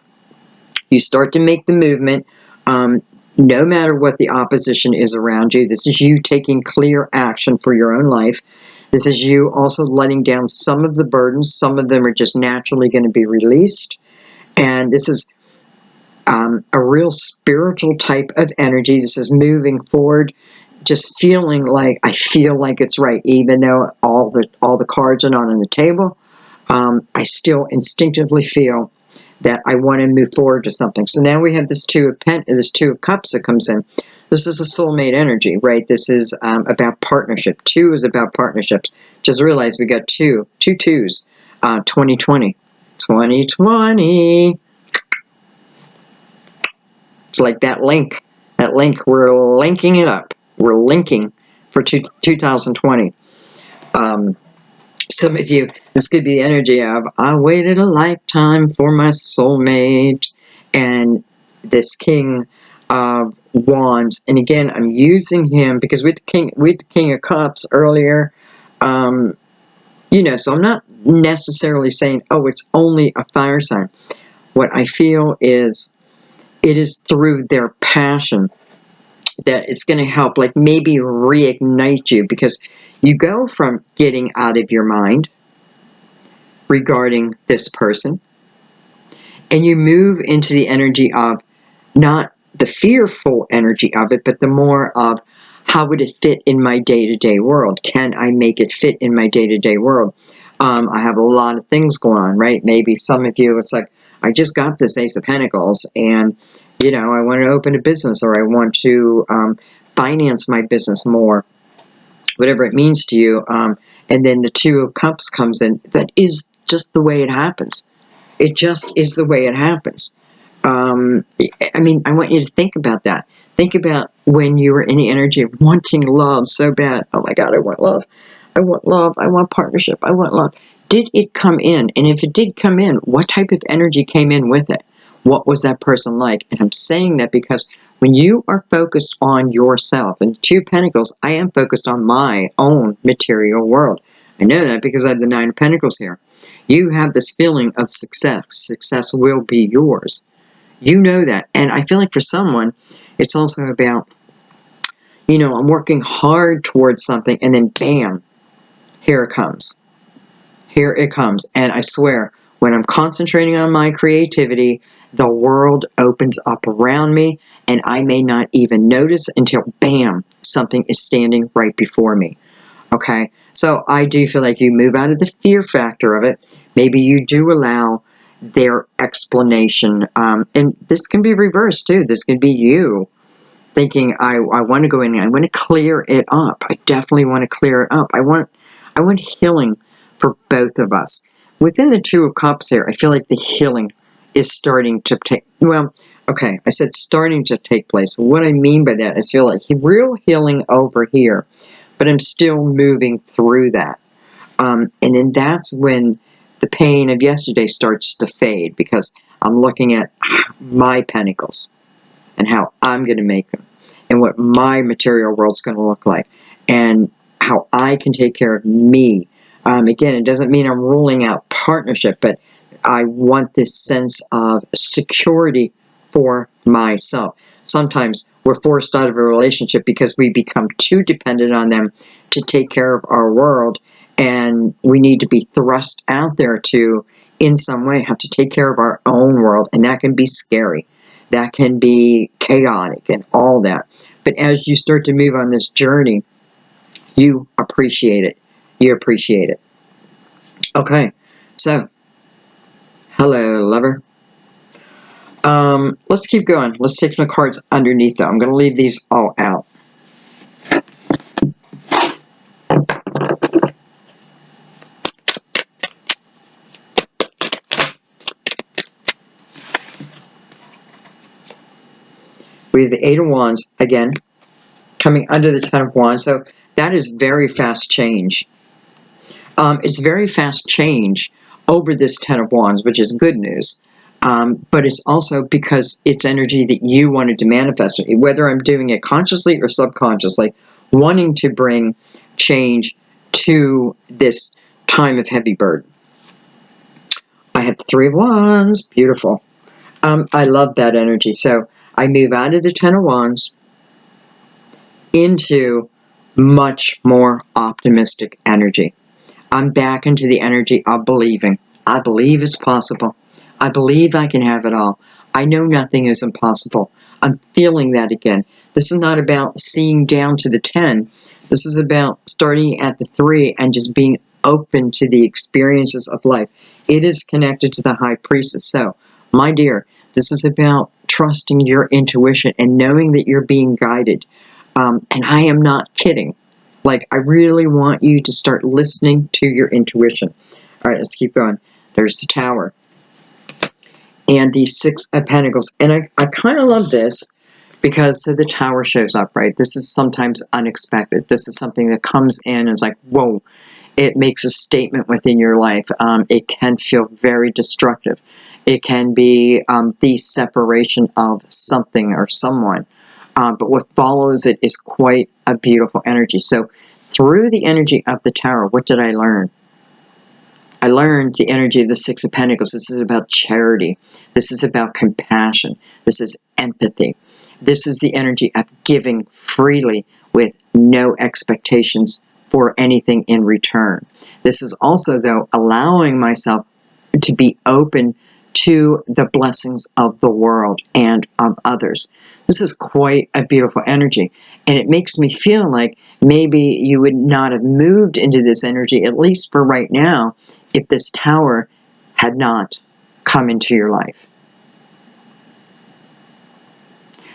You start to make the movement, no matter what the opposition is around you. This is you taking clear action for your own life. This is you also letting down some of the burdens. Some of them are just naturally going to be released. And this is a real spiritual type of energy. This is moving forward, just feeling like, I feel like it's right, even though all the cards are not on the table. I still instinctively feel that I want to move forward to something. So now we have this Two of Cups that comes in. This is a soulmate energy, right? This is about partnership. Two is about partnerships. Just realize we got two twos. 2020. 2020. It's like that link. That link, we're linking it up. We're linking for 2020. Some of you, this could be the energy of, I waited a lifetime for my soulmate. And this King of Wands. And again, I'm using him because with the King of Cups earlier, you know, so I'm not necessarily saying, oh, it's only a fire sign. What I feel is it is through their passion that it's going to help, like maybe reignite you, because you go from getting out of your mind regarding this person, and you move into the energy of not the fearful energy of it, but the more of, how would it fit in my day-to-day world? Can I make it fit in my day-to-day world? I have a lot of things going on, right? Maybe some of you, it's like, I just got this Ace of Pentacles, and, you know, I want to open a business, or I want to finance my business more, whatever it means to you. And then the Two of Cups comes in. That is just the way it happens. It just is the way it happens. I mean, I want you to think about that. Think about when you were in the energy of wanting love so bad. Oh my God, I want love. I want love. I want partnership. I want love. Did it come in? And if it did come in, what type of energy came in with it? What was that person like? And I'm saying that because when you are focused on yourself, and Two of Pentacles, I am focused on my own material world. I know that because I have the Nine of Pentacles here. You have this feeling of success. Success will be yours. You know that. And I feel like for someone, it's also about, you know, I'm working hard towards something, and then bam, here it comes. Here it comes. And I swear, when I'm concentrating on my creativity, the world opens up around me, and I may not even notice until bam, something is standing right before me. Okay? So I do feel like you move out of the fear factor of it. Maybe you do allow their explanation. And this can be reversed too. This can be you thinking, I want to go in, I want to clear it up. I definitely want to clear it up. I want healing for both of us. Within the Two of Cups here, I feel like the healing is starting to take, well, okay, I said starting to take place. What I mean by that is I feel like real healing over here, but I'm still moving through that. And then that's when the pain of yesterday starts to fade, because I'm looking at my pentacles and how I'm going to make them, and what my material world's going to look like, and how I can take care of me. Again, it doesn't mean I'm ruling out partnership, but I want this sense of security for myself. Sometimes we're forced out of a relationship because we become too dependent on them to take care of our world, and we need to be thrust out there to, in some way, have to take care of our own world, and that can be scary. That can be chaotic and all that. But as you start to move on this journey, you appreciate it. You appreciate it. Okay, so, hello, lover. Let's keep going. Let's take some cards underneath though. I'm going to leave these all out. We have the Eight of Wands, again, coming under the Ten of Wands. So that is very fast change. It's very fast change over this Ten of Wands, which is good news. But it's also because it's energy that you wanted to manifest, whether I'm doing it consciously or subconsciously, wanting to bring change to this time of heavy burden. I have the Three of Wands. Beautiful. I love that energy. So I move out of the Ten of Wands into much more optimistic energy. I'm back into the energy of believing. I believe it's possible. I believe I can have it all. I know nothing is impossible. I'm feeling that again. This is not about seeing down to the 10. This is about starting at the 3 and just being open to the experiences of life. It is connected to the High Priestess. So, my dear, this is about trusting your intuition and knowing that you're being guided. And I am not kidding. Like, I really want you to start listening to your intuition. All right, let's keep going. There's the Tower and the 6 of Pentacles. And I kind of love this because so the Tower shows up, right? This is sometimes unexpected. This is something that comes in and it's like, whoa, it makes a statement within your life. It can feel very destructive. It can be the separation of something or someone. But what follows it is quite a beautiful energy. So through the energy of the Tower, what did I learn? I learned the energy of the 6 of Pentacles. This is about charity. This is about compassion. This is empathy. This is the energy of giving freely with no expectations for anything in return. This is also, though, allowing myself to be open to the blessings of the world and of others. This is quite a beautiful energy. And it makes me feel like maybe you would not have moved into this energy, at least for right now, if this Tower had not come into your life.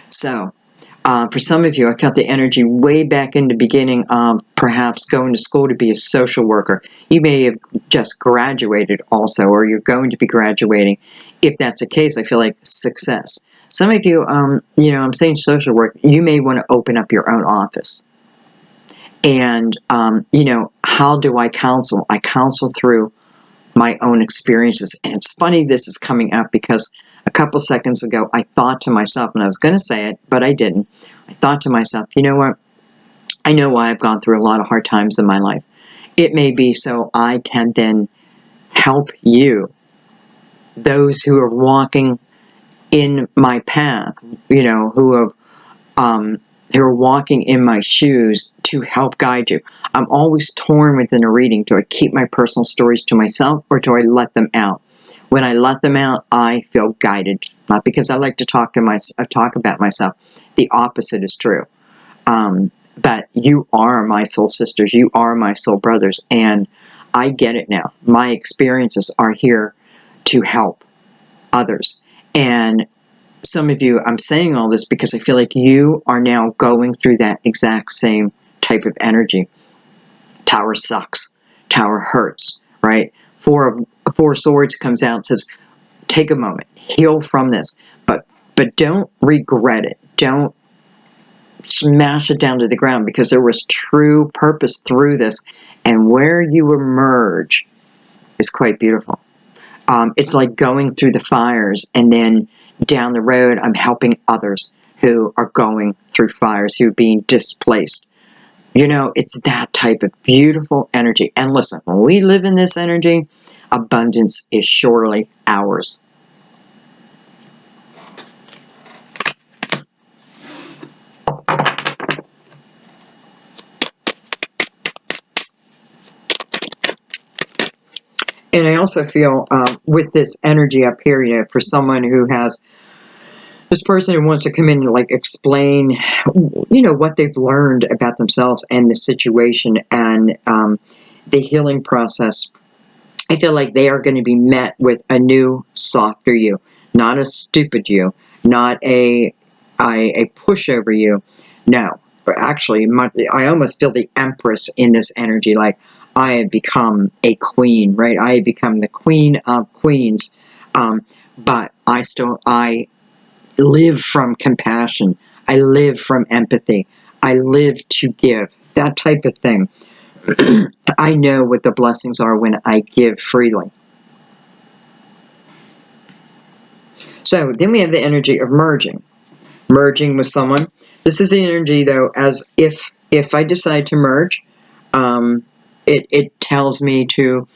So, for some of you, I felt the energy way back in the beginning of perhaps going to school to be a social worker. You may have just graduated also, or you're going to be graduating. If that's the case, I feel like success. Some of you, I'm saying social work, you may want to open up your own office. And, how do I counsel? I counsel through my own experiences. And it's funny this is coming up because a couple seconds ago, I thought to myself, and I was going to say it, but I didn't. I thought to myself, you know what? I know why I've gone through a lot of hard times in my life. It may be so I can then help you, those who are walking in my path, who are walking in my shoes, to help guide you. I'm always torn within a reading. Do I keep my personal stories to myself or do I let them out? When I let them out, I feel guided. Not because I like to talk about myself. The opposite is true. But you are my soul sisters. You are my soul brothers. And I get it now. My experiences are here to help others. And some of you, I'm saying all this because I feel like you are now going through that exact same type of energy. Tower sucks. Tower hurts, right? Four Swords comes out and says, take a moment, heal from this, but don't regret it. Don't smash it down to the ground because there was true purpose through this, and where you emerge is quite beautiful. It's like going through the fires and then down the road, I'm helping others who are going through fires, who are being displaced. It's that type of beautiful energy. And listen, when we live in this energy, abundance is surely ours. And I also feel with this energy up here, for someone who has this person who wants to come in and like explain, what they've learned about themselves and the situation and the healing process, I feel like they are going to be met with a new, softer you, not a stupid you, not a pushover you. No, but actually, I almost feel the Empress in this energy, like I have become a queen, right? I have become the queen of queens, but I live from compassion. I live from empathy. I live to give. That type of thing. I know what the blessings are when I give freely. So then we have the energy of merging with someone. This is the energy, though, as if I decide to merge, it tells me to,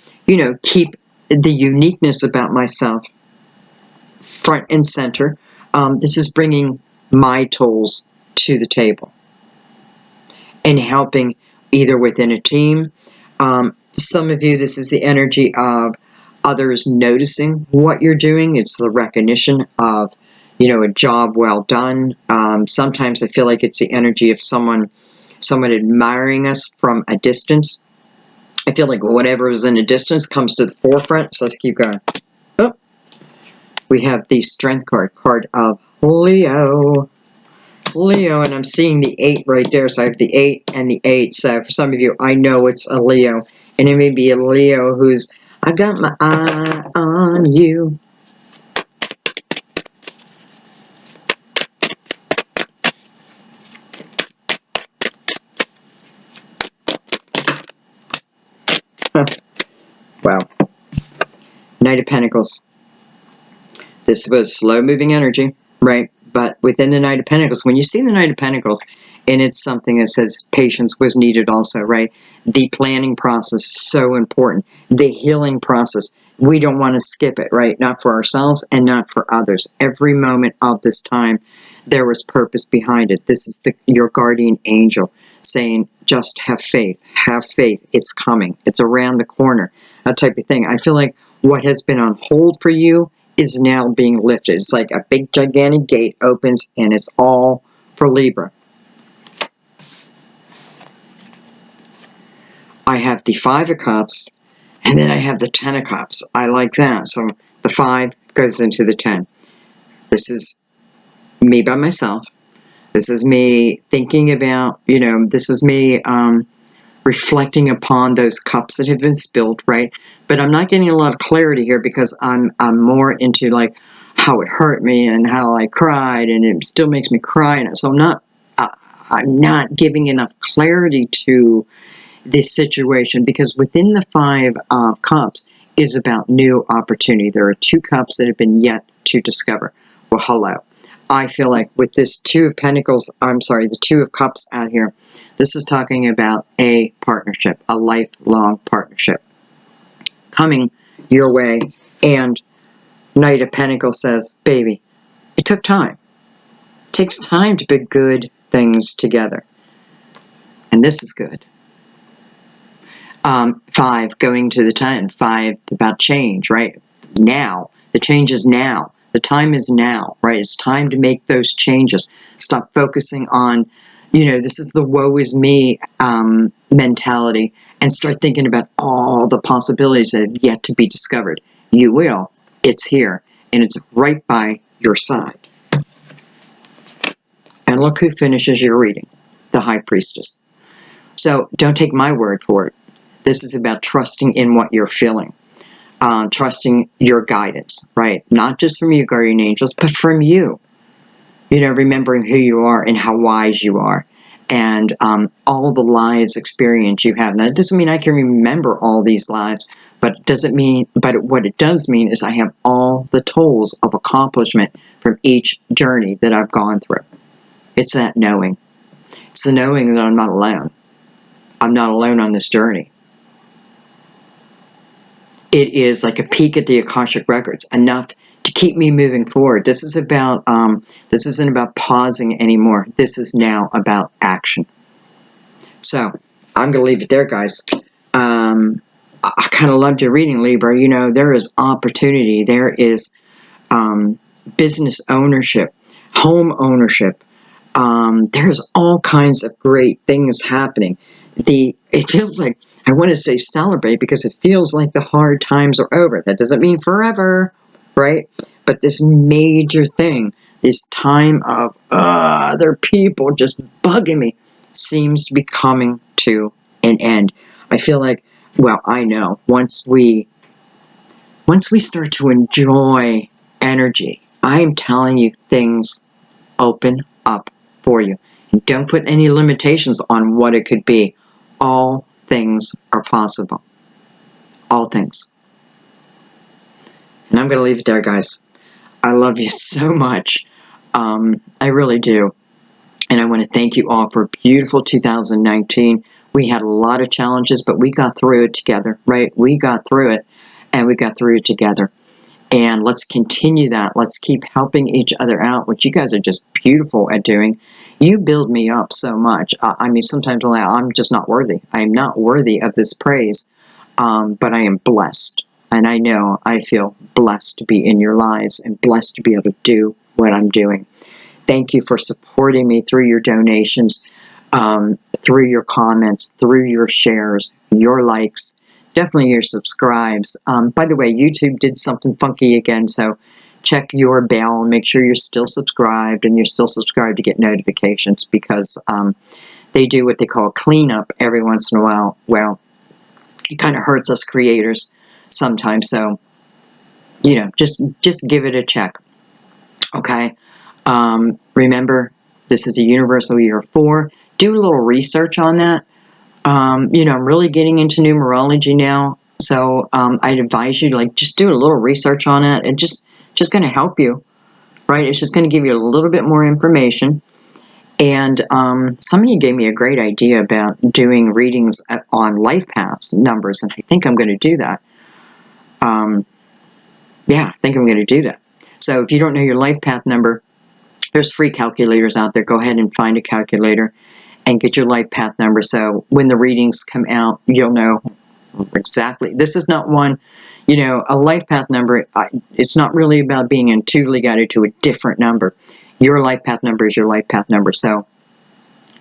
keep the uniqueness about myself front and center. This is bringing my tools to the table. and helping either within a team. Some of you, this is the energy of others noticing what you're doing. It's the recognition of, a job well done. Sometimes I feel like it's the energy of someone admiring us from a distance. I feel like whatever is in a distance comes to the forefront. So let's keep going. Oh, we have the Strength card of Leo. Leo, and I'm seeing the 8 right there. So I have the 8 and the 8. So for some of you, I know it's a Leo. And it may be a Leo who's, I got my eye on you. Huh. Wow. Knight of Pentacles. This was slow-moving energy, right? But within the Knight of Pentacles, when you see the Knight of Pentacles, and it's something that says patience was needed also, right? The planning process is so important. The healing process, we don't want to skip it, right? Not for ourselves and not for others. Every moment of this time, there was purpose behind it. This is your guardian angel saying, just have faith. Have faith. It's coming. It's around the corner. That type of thing. I feel like what has been on hold for you is now being lifted. It's like a big gigantic gate opens and it's all for Libra. I have the 5 of Cups and then I have the 10 of Cups. I like that. So the 5 goes into the 10. This is me by myself. This is me thinking about, this is me reflecting upon those cups that have been spilled, right? But I'm not getting a lot of clarity here because I'm more into like how it hurt me and how I cried, and it still makes me cry. And so I'm not giving enough clarity to this situation, because within the 5 of Cups is about new opportunity. There are 2 cups that have been yet to discover. Well, hello. I feel like with this 2 of Pentacles, the 2 of Cups out here, this is talking about a partnership, a lifelong partnership coming your way. And Knight of Pentacles says, baby, it took time. It takes time to put good things together. And this is good. 5 going to the 10. 5 about change, right? Now. The change is now. The time is now, right? It's time to make those changes. Stop focusing on, this is the woe is me mentality, and start thinking about all the possibilities that have yet to be discovered. You will. It's here, and it's right by your side. And look who finishes your reading, the High Priestess. So don't take my word for it. This is about trusting in what you're feeling. Trusting your guidance, right? Not just from you, guardian angels, but from you. Remembering who you are and how wise you are, and all the lives experience you have. Now, it doesn't mean I can remember all these lives, but what it does mean is I have all the tools of accomplishment from each journey that I've gone through. It's that knowing. It's the knowing that I'm not alone. I'm not alone on this journey. It is like a peek at the Akashic Records, enough to keep me moving forward. This is about, this isn't about pausing anymore. This is now about action. So, I'm going to leave it there, guys. I kind of loved your reading, Libra. There is opportunity. There is business ownership, home ownership. There's all kinds of great things happening. It feels like, I want to say celebrate, because it feels like the hard times are over. That doesn't mean forever, right? But this major thing, this time of other people just bugging me, seems to be coming to an end. I feel like, well, I know, once we start to enjoy energy, I'm telling you, things open up for you. And don't put any limitations on what it could be. All things are possible. All things. And I'm going to leave it there, guys. I love you so much. I really do. And I want to thank you all for a beautiful 2019. We had a lot of challenges, but we got through it together, right? We got through it, and we got through it together. And let's continue that. Let's keep helping each other out, which you guys are just beautiful at doing. You build me up so much. I mean, sometimes I'm just not worthy. I am not worthy of this praise, but I am blessed. And I know I feel blessed to be in your lives and blessed to be able to do what I'm doing. Thank you for supporting me through your donations, through your comments, through your shares, your likes, definitely your subscribes. By the way, YouTube did something funky again, so check your bell and make sure you're still subscribed, and you're still subscribed to get notifications, because they do what they call a cleanup every once in a while. Well, it kind of hurts us creators sometimes, so you know, just give it a check. Okay. Remember, this is a universal year 4. Do a little research on that. You know, I'm really getting into numerology now, so I'd advise you to just do a little research on it. And just going to help you, right? It's just going to give you a little bit more information. And somebody gave me a great idea about doing readings on life paths numbers, and I think I'm going to do that. Yeah, I think I'm going to do that. So if you don't know your life path number, there's free calculators out there. Go ahead and find a calculator and get your life path number. So when the readings come out, you'll know exactly. This is not one, you know, a life path number. It's not really about being intuitively guided to a different number. Your life path number is your life path number. So,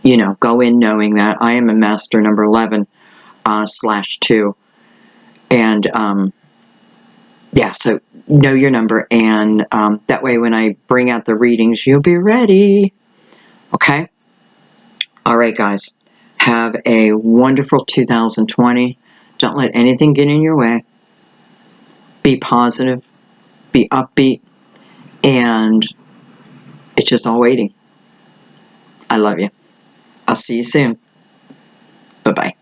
you know, go in knowing that I am a master number 11 /2. And, yeah, so know your number, and that way when I bring out the readings, you'll be ready. Okay? All right, guys. Have a wonderful 2020. Don't let anything get in your way. Be positive. Be upbeat. And it's just all waiting. I love you. I'll see you soon. Bye-bye.